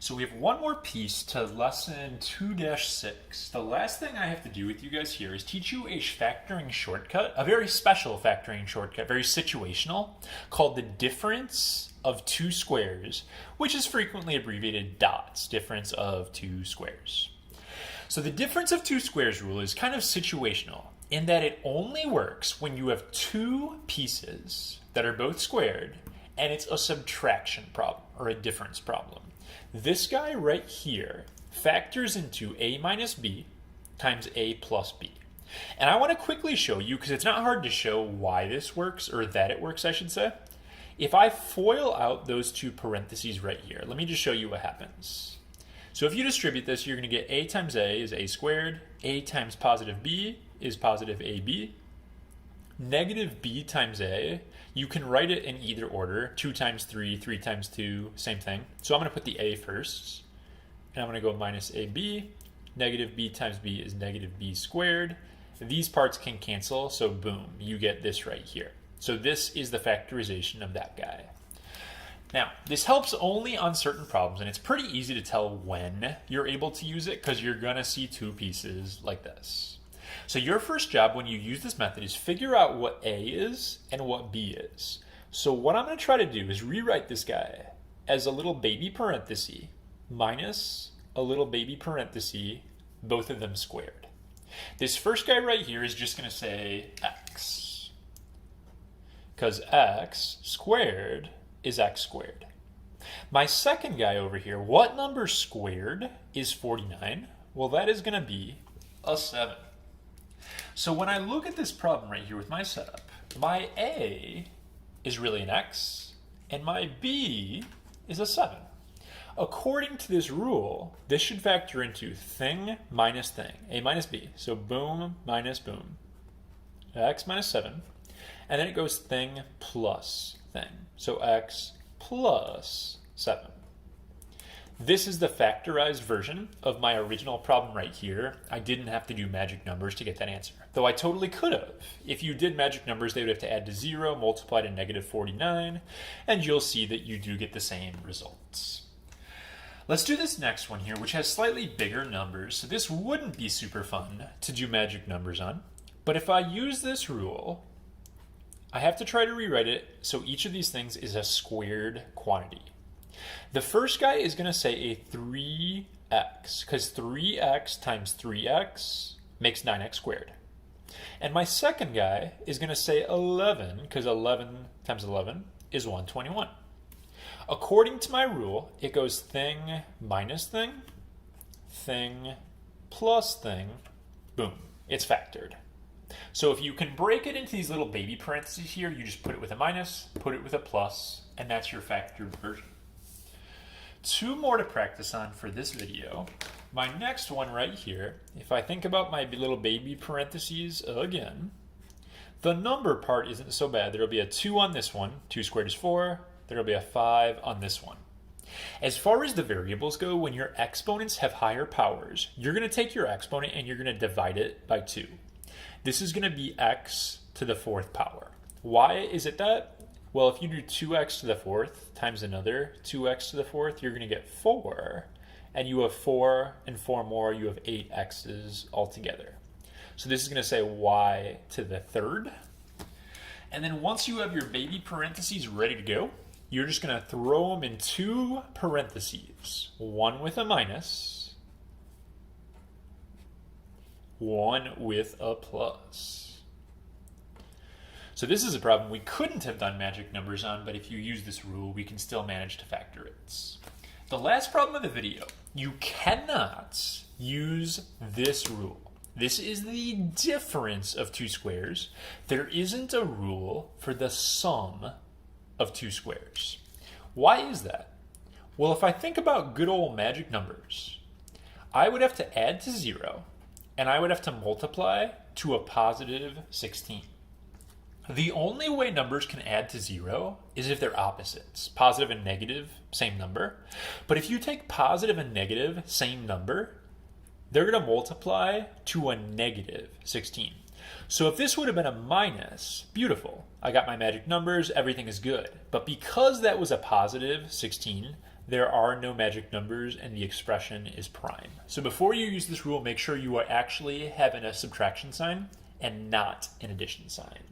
So we have one more piece to lesson 2-6. The last thing I have to do with you guys here is teach you a factoring shortcut, a very special factoring shortcut, very situational, called the difference of two squares, which is frequently abbreviated DOTS, difference of two squares. So the difference of two squares rule is kind of situational in that it only works when you have two pieces that are both squared and it's a subtraction problem or a difference problem. This guy right here factors into a minus b times a plus b. And I want to quickly show you, because it's not hard to show why this works, or that it works, I should say. If I FOIL out those two parentheses right here, let me just show you what happens. So if you distribute this, you're going to get a times a is a squared, a times positive b is positive ab, negative b times a, you can write it in either order, 2 times 3, 3 times 2, same thing. So I'm going to put the a first, and I'm going to go minus ab, negative b times b is negative b squared. These parts can cancel, so boom, you get this right here. So this is the factorization of that guy. Now, this helps only on certain problems, and it's pretty easy to tell when you're able to use it because you're going to see two pieces like this. So your first job when you use this method is figure out what A is and what B is. So what I'm going to try to do is rewrite this guy as a little baby parenthesis minus a little baby parenthesis, both of them squared. This first guy right here is just going to say x, because x squared is x squared. My second guy over here, what number squared is 49? Well, that is going to be a 7. So when I look at this problem right here with my setup, my a is really an x, and my b is a 7. According to this rule, this should factor into thing minus thing, a minus b. So boom minus boom, x minus 7. And then it goes thing plus thing. So x plus 7. This is the factorized version of my original problem right here. I didn't have to do magic numbers to get that answer, though I totally could have. If you did magic numbers, they would have to add to 0, multiply to negative 49, and you'll see that you do get the same results. Let's do this next one here, which has slightly bigger numbers, so this wouldn't be super fun to do magic numbers on. But if I use this rule, I have to try to rewrite it so each of these things is a squared quantity. The first guy is going to say a 3x, because 3x times 3x makes 9x squared. And my second guy is going to say 11, because 11 times 11 is 121. According to my rule, it goes thing minus thing, thing plus thing, boom, it's factored. So if you can break it into these little baby parentheses here, you just put it with a minus, put it with a plus, and that's your factored version. Two more to practice on for this video. My next one right here, if I think about my little baby parentheses again, the number part isn't so bad. There'll be a 2 on this one, 2 squared is 4. There'll be a 5 on this one. As far as the variables go, when your exponents have higher powers, you're going to take your exponent and you're going to divide it by 2. This is going to be x to the 4th power. Why is it that? Well, if you do 2x to the 4th times another 2x to the 4th, you're going to get 4. And you have 4 and 4 more, you have 8 x's altogether. So this is going to say y to the 3rd. And then once you have your baby parentheses ready to go, you're just going to throw them in 2 parentheses. One with a minus, one with a plus. So this is a problem we couldn't have done magic numbers on, but if you use this rule, we can still manage to factor it. The last problem of the video, you cannot use this rule. This is the difference of two squares. There isn't a rule for the sum of two squares. Why is that? Well, if I think about good old magic numbers, I would have to add to 0, and I would have to multiply to a positive 16. The only way numbers can add to 0 is if they're opposites. Positive and negative, same number. But if you take positive and negative, same number, they're going to multiply to a negative 16. So if this would have been a minus, beautiful. I got my magic numbers, everything is good. But because that was a positive 16, there are no magic numbers and the expression is prime. So before you use this rule, make sure you are actually having a subtraction sign and not an addition sign.